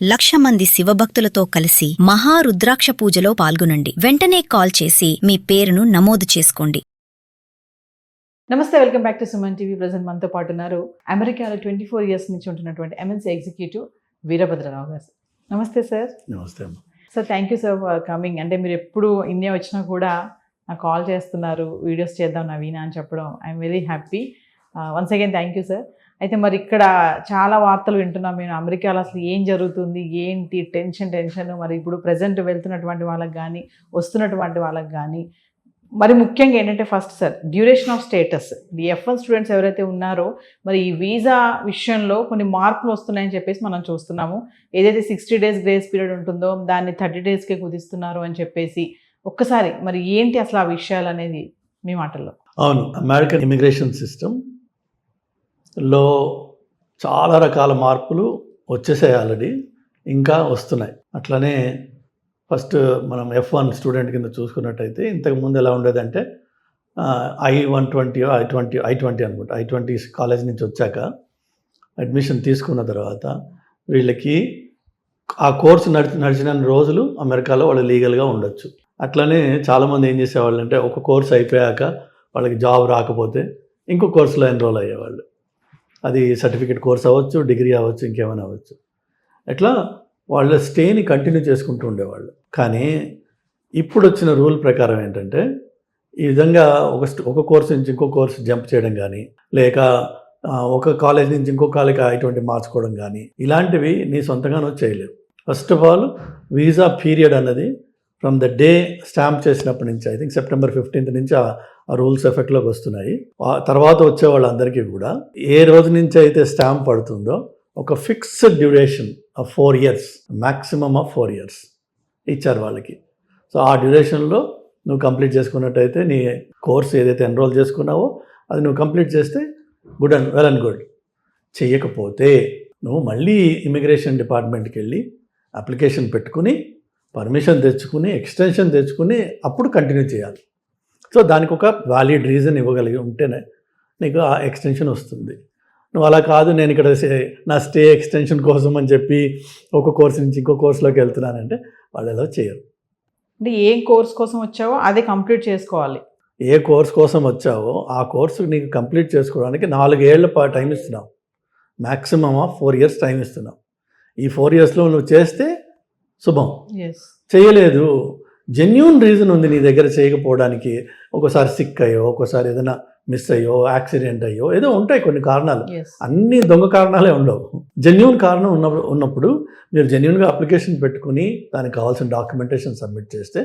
1,00,000 మంది శివభక్తులతో కలిసి మహారుద్రాక్ష పూజలో పాల్గొనండి. వెంటనే కాల్ చేసి మీ పేరును నమోదు చేసుకోండి. నమస్తే, welcome back to Suman TV. Present మనతో పాటు ఉన్నారు అమెరికాలో 24 ఇయర్స్ నుంచి ఉంటున్నటువంటి ఎంఎన్సీ ఎగ్జిక్యూటివ్ వీరభద్రరావు గారు. నమస్తే సార్. నమస్తే అమ్మ. Sir, thank you sir for coming. అంటే మీరు ఎప్పుడు ఇండియా వచ్చినా కూడా నాకు కాల్ చేస్తున్నారు, వీడియోస్ చేద్దాం నవీనా అని చెప్పడం. I'm very happy. Once again thank you sir. అయితే మరి ఇక్కడ చాలా వార్తలు వింటున్నాం మేము, అమెరికాలో అసలు ఏం జరుగుతుంది, ఏంటి టెన్షన్. మరి ఇప్పుడు ప్రజెంట్ వెళ్తున్నటువంటి వాళ్ళకి కానీ వస్తున్నటువంటి వాళ్ళకి కానీ మరి ముఖ్యంగా ఏంటంటే first sir duration of status. ఈ F1 స్టూడెంట్స్ ఎవరైతే ఉన్నారో మరి ఈ వీసా విషయంలో కొన్ని మార్పులు వస్తున్నాయని చెప్పేసి మనం చూస్తున్నాము. ఏదైతే 60 days గ్రేస్ పీరియడ్ ఉంటుందో దాన్ని 30 daysకే కుదిస్తున్నారు అని చెప్పేసి ఒక్కసారి మరి ఏంటి అసలు ఆ విషయాలు అనేది మీ మాటల్లో. అవును, అమెరికన్ ఇమిగ్రేషన్ సిస్టంలో చాలా రకాల మార్పులు వచ్చేసాయి, ఆల్రెడీ ఇంకా వస్తున్నాయి. అట్లనే ఫస్ట్ మనం F1 స్టూడెంట్ కింద చూసుకున్నట్టయితే ఇంతకుముందు ఎలా ఉండేదంటే I-120 I-20 అనుకుంటా, I-20 కాలేజ్ నుంచి వచ్చాక అడ్మిషన్ తీసుకున్న తర్వాత వీళ్ళకి ఆ కోర్సు నడిచిన రోజులు అమెరికాలో వాళ్ళు లీగల్గా ఉండొచ్చు. అట్లనే చాలామంది ఏం చేసేవాళ్ళు అంటే ఒక కోర్సు అయిపోయాక వాళ్ళకి జాబ్ రాకపోతే ఇంకో కోర్సులో ఎన్రోల్ అయ్యేవాళ్ళు. అది సర్టిఫికేట్ కోర్స్ అవ్వచ్చు, డిగ్రీ అవ్వచ్చు, ఇంకేమైనా అవ్వచ్చు. అట్లా వాళ్ళ స్టేని కంటిన్యూ చేసుకుంటూ ఉండేవాళ్ళు. కానీ ఇప్పుడు వచ్చిన రూల్ ప్రకారం ఏంటంటే ఈ విధంగా ఒక కోర్సు నుంచి ఇంకో కోర్సు జంప్ చేయడం కానీ, లేక ఒక కాలేజ్ నుంచి ఇంకో కాలేజీకి I-20 మార్చుకోవడం కానీ ఇలాంటివి నీ సొంతంగానూ చేయలేవు. First of all visa period అన్నది ఫ్రమ్ ద డే స్టాంప్ చేసినప్పటి నుంచి, ఐ థింక్ September 15th నుంచి ఆ రూల్స్ ఎఫెక్ట్లోకి వస్తున్నాయి. ఆ తర్వాత వచ్చే వాళ్ళందరికీ కూడా ఏ రోజు నుంచి అయితే స్టాంప్ పడుతుందో ఒక fixed duration of 4 years, maximum of 4 years ఇచ్చారు వాళ్ళకి. సో ఆ డ్యూరేషన్లో నువ్వు కంప్లీట్ చేసుకున్నట్టయితే నీ కోర్స్ ఏదైతే ఎన్రోల్ చేసుకున్నావో అది నువ్వు కంప్లీట్ చేస్తే వెల్ అండ్ గుడ్. చెయ్యకపోతే నువ్వు మళ్ళీ ఇమిగ్రేషన్ డిపార్ట్మెంట్కి వెళ్ళి అప్లికేషన్ పెట్టుకుని పర్మిషన్ తెచ్చుకుని ఎక్స్టెన్షన్ తెచ్చుకుని అప్పుడు కంటిన్యూ చేయాలి. సో దానికి ఒక వ్యాలిడ్ రీజన్ ఇవ్వగలిగి ఉంటేనే నీకు ఆ ఎక్స్టెన్షన్ వస్తుంది. నువ్వు అలా కాదు, నేను ఇక్కడ నా స్టే ఎక్స్టెన్షన్ కోసం అని చెప్పి ఒక కోర్సు నుంచి ఇంకో కోర్సులోకి వెళ్తున్నానంటే వాళ్ళు ఎలా చేయరు. అంటే ఏ కోర్స్ కోసం వచ్చావో అదే కంప్లీట్ చేసుకోవాలి. ఏ కోర్స్ కోసం వచ్చావో ఆ కోర్సు నీకు కంప్లీట్ చేసుకోవడానికి 4 ఏళ్ల టైం ఇస్తున్నావు. మ్యాక్సిమమ్ ఆఫ్ 4 years టైం ఇస్తున్నావు. ఈ 4 yearsలో నువ్వు చేస్తే శుభం. చేయలేదు, జెన్యూన్ రీజన్ ఉంది నీ దగ్గర చేయకపోవడానికి. ఒకసారి సిక్ అయ్యో, ఒకసారి ఏదైనా మిస్ అయ్యో, యాక్సిడెంట్ అయ్యో, ఏదో ఉంటాయి కొన్ని కారణాలు. అన్ని దొంగ కారణాలే ఉండవు. జెన్యూన్ కారణం ఉన్నప్పుడు మీరు జెన్యూన్గా అప్లికేషన్ పెట్టుకుని దానికి కావాల్సిన డాక్యుమెంటేషన్ సబ్మిట్ చేస్తే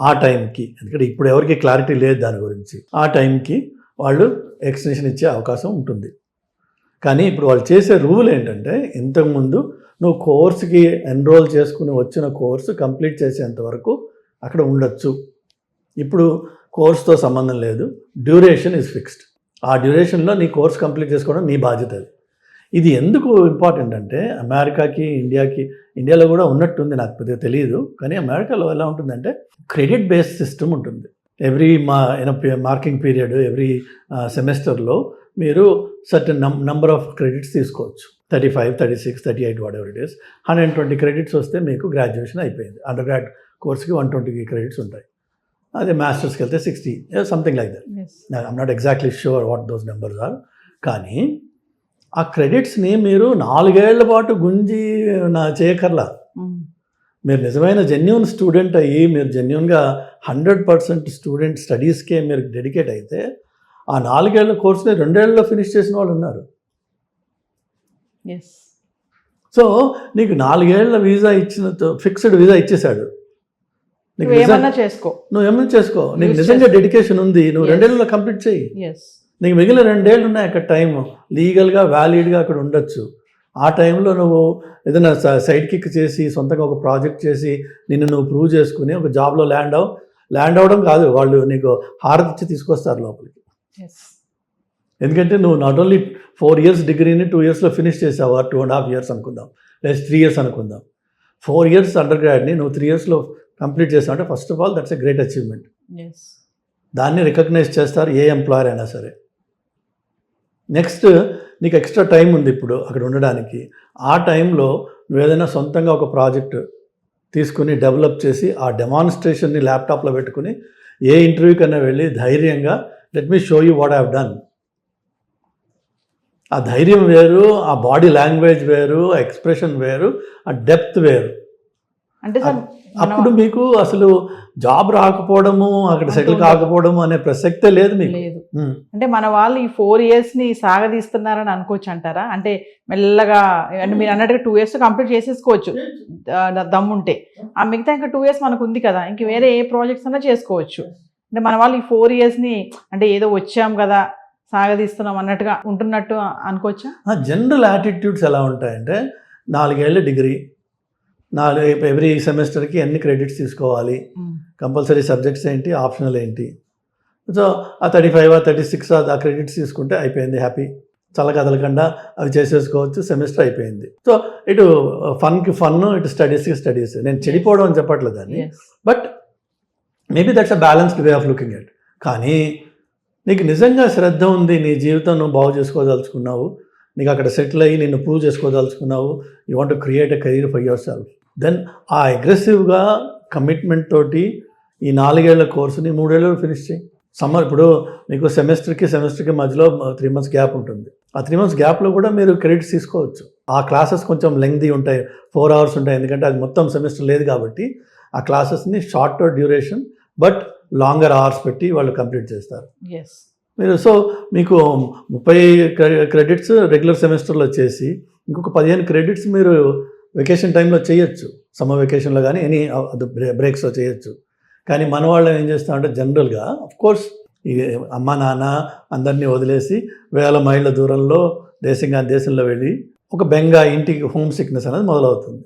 ఆ టైంకి, ఎందుకంటే ఇప్పుడు ఎవరికి క్లారిటీ లేదు దాని గురించి, ఆ టైంకి వాళ్ళు ఎక్స్టెన్షన్ ఇచ్చే అవకాశం ఉంటుంది. కానీ ఇప్పుడు వాళ్ళు చేసే రూల్ ఏంటంటే ఇంతకుముందు నువ్వు కోర్సుకి ఎన్రోల్ చేసుకుని వచ్చిన కోర్సు కంప్లీట్ చేసేంత వరకు అక్కడ ఉండొచ్చు. ఇప్పుడు కోర్సుతో సంబంధం లేదు, డ్యూరేషన్ ఈజ్ ఫిక్స్డ్. ఆ డ్యూరేషన్లో నీ కోర్స్ కంప్లీట్ చేసుకోవడం నీ బాధ్యత. ఇది ఎందుకు ఇంపార్టెంట్ అంటే అమెరికాకి ఇండియాలో కూడా ఉన్నట్టుంది, నాకు పెద్దగా తెలియదు. కానీ అమెరికాలో ఎలా ఉంటుందంటే క్రెడిట్ బేస్డ్ సిస్టమ్ ఉంటుంది. ఎవ్రీ మార్కింగ్ పీరియడ్, ఎవ్రీ సెమిస్టర్లో మీరు సర్టన్ నంబర్ ఆఫ్ క్రెడిట్స్ తీసుకోవచ్చు. 35, 36, 38 what ever it is. 120 credits వస్తే మీకు గ్రాడ్యుయేషన్ అయిపోయింది. అండర్ గ్రాడ్ కోర్స్కి 120 క్రెడిట్స్ ఉంటాయి. అదే మాస్టర్స్కి వెళ్తే 60, something like that. I'm not exactly sure what those numbers are. కానీ ఆ క్రెడిట్స్ని మీరు 4 ఏళ్ల పాటు గుంజి చేయకర్లా. మీరు నిజమైన జెన్యూన్ స్టూడెంట్ అయ్యి మీరు జెన్యూన్గా 100% స్టూడెంట్ స్టడీస్కే మీరు డెడికేట్ అయితే ఆ 4 ఏళ్ల కోర్సుని 2 ఏళ్లలో ఫినిష్ చేసిన వాళ్ళు ఉన్నారు. సో నీకు 4 ఏళ్ల వీసా ఇచ్చిన ఫిక్స్డ్ వీసా ఇచ్చేశాడు. నువ్వు ఏమన్నా చేసుకో, నీకు నిజంగా డెడికేషన్ ఉంది, నువ్వు 2 ఏళ్ళలో కంప్లీట్ చేయి. నీకు మిగిలిన 2 ఏళ్ళు ఉన్నాయి అక్కడ టైం, లీగల్గా వ్యాలిడ్గా అక్కడ ఉండొచ్చు. ఆ టైంలో నువ్వు ఏదైనా సైడ్ కిక్ చేసి సొంతంగా ఒక ప్రాజెక్ట్ చేసి నిన్ను నువ్వు ప్రూవ్ చేసుకుని ఒక జాబ్లో ల్యాండ్ అవ్వడం కాదు, వాళ్ళు నీకు హారతి ఇచ్చి తీసుకొస్తారు లోపలికి. ఎందుకంటే నువ్వు నాట్ ఓన్లీ 4 years డిగ్రీని 2 yearsలో ఫినిష్ చేసావా, 2.5 years అనుకుందాం, లేదా 3 years అనుకుందాం. 4 years అండర్ గ్రాడ్ని నువ్వు 3 yearsలో కంప్లీట్ చేసావు అంటే first of all that's a great achievement. దాన్ని రికగ్నైజ్ చేస్తారు ఏ ఎంప్లాయర్ అయినా సరే. నెక్స్ట్ నీకు ఎక్స్ట్రా టైం ఉంది ఇప్పుడు అక్కడ ఉండడానికి. ఆ టైంలో నువ్వు ఏదైనా సొంతంగా ఒక ప్రాజెక్ట్ తీసుకుని డెవలప్ చేసి ఆ డెమాన్స్ట్రేషన్ని ల్యాప్టాప్లో పెట్టుకుని ఏ ఇంటర్వ్యూ కన్నా వెళ్ళి ధైర్యంగా let me show you what I have done. ఆ ధైర్యం వేరు, ఆ బాడీ లాంగ్వేజ్ వేరు, ఆ ఎక్స్ప్రెషన్ వేరు, ఆ డెప్త్ వేరు. అంటే సార్ అప్పుడు మీకు అసలు జాబ్ రాకపోవడము, అక్కడ సెటిల్ కాకపోవడము అనే ప్రసక్తే లేదు మీకు. లేదు. అంటే మన వాళ్ళు ఈ 4 years ని సాగదీస్తున్నారని అనుకోవచ్చు అంటారా? అంటే మెల్లగా, అంటే మీరు అన్నట్టుగా 2 years కంప్లీట్ చేసేసుకోవచ్చు దమ్ముంటే. ఆ మిగతా ఇంకా 2 years మనకు ఉంది కదా, ఇంక వేరే ఏ ప్రాజెక్ట్స్ అన్నా చేసుకోవచ్చు. అంటే మన వాళ్ళు ఈ 4 years ని అంటే ఏదో వచ్చాం కదా సాగదీస్తున్నాం అన్నట్టుగా ఉంటున్నట్టు అనుకోవచ్చా? జనరల్ యాటిట్యూడ్స్ ఎలా ఉంటాయంటే 4 ఏళ్ళ డిగ్రీ, ఎవ్రీ సెమిస్టర్కి ఎన్ని క్రెడిట్స్ తీసుకోవాలి, కంపల్సరీ సబ్జెక్ట్స్ ఏంటి, ఆప్షనల్ ఏంటి. సో ఆ 35 or 36 ఆ క్రెడిట్స్ తీసుకుంటే అయిపోయింది, హ్యాపీ, చల్లకదలకుండా అవి చేసేసుకోవచ్చు, సెమిస్టర్ అయిపోయింది. సో ఇటు ఫన్కి ఫన్, ఇటు స్టడీస్కి స్టడీస్. నేను చెడిపోవడం అని చెప్పట్లేదు దాన్ని, but maybe that's a balanced way of looking at. కానీ నీకు నిజంగా శ్రద్ధ ఉంది, నీ జీవితం నువ్వు బాగు చేసుకోదలుచుకున్నావు, నీకు అక్కడ సెటిల్ అయ్యి నిన్ను ప్రూవ్ చేసుకోదలుచుకున్నావు, you want to create a career for yourself, then ఆ అగ్రెసివ్గా కమిట్మెంట్ తోటి ఈ 4 ఏళ్ల కోర్సుని 3 ఏళ్ళు ఫినిష్ చేయి. సమ్మర్ ఇప్పుడు మీకు సెమిస్టర్కి మధ్యలో 3 months గ్యాప్ ఉంటుంది. ఆ 3 months గ్యాప్లో కూడా మీరు క్రెడిట్స్ తీసుకోవచ్చు. ఆ క్లాసెస్ కొంచెం లెంగ్తీ ఉంటాయి, 4 hours ఉంటాయి, ఎందుకంటే అది మొత్తం సెమిస్టర్ లేదు కాబట్టి ఆ క్లాసెస్ని short duration but longer hours పెట్టి వాళ్ళు కంప్లీట్ చేస్తారు. మీరు సో మీకు 30 క్రెడిట్స్ రెగ్యులర్ సెమిస్టర్లో చేసి ఇంకొక 15 క్రెడిట్స్ మీరు వెకేషన్ టైంలో చేయొచ్చు, సమ్మర్ వెకేషన్లో కానీ ఎనీ బ్రేక్స్లో చేయొచ్చు. కానీ మన వాళ్ళు ఏం చేస్తామంటే జనరల్గా కోర్స్ ఈ అమ్మ నాన్న అందరినీ వదిలేసి 1000 మైళ్ళ దూరంలో దేశంలో వెళ్ళి ఒక బెంగా ఇంటికి హోమ్ సిక్నెస్ అనేది మొదలవుతుంది.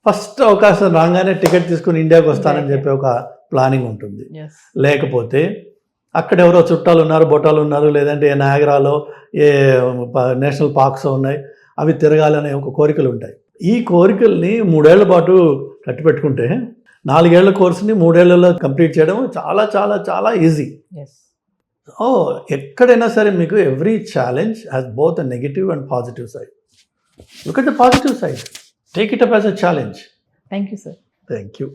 ఫస్ట్ అవకాశం రాగానే టికెట్ తీసుకుని ఇండియాకి వస్తానని చెప్పి ఒక ప్లానింగ్ ఉంటుంది. లేకపోతే అక్కడ ఎవరో చుట్టాలు ఉన్నారు, బొట్టాలు ఉన్నారు, లేదంటే ఏ నాయగరాలో ఏ నేషనల్ పార్క్స్ ఉన్నాయి, అవి తిరగాలనే ఒక కోరికలు ఉంటాయి. ఈ కోరికల్ని 3 ఏళ్ల పాటు కట్టిపెట్టుకుంటే 4 ఏళ్ల కోర్సుని 3 ఏళ్లలో కంప్లీట్ చేయడం చాలా చాలా చాలా ఈజీ. ఎక్కడైనా సరే మీకు every challenge has both a negative and positive side. Look at the positive side, take it up as a challenge. Thank you sir. Thank you.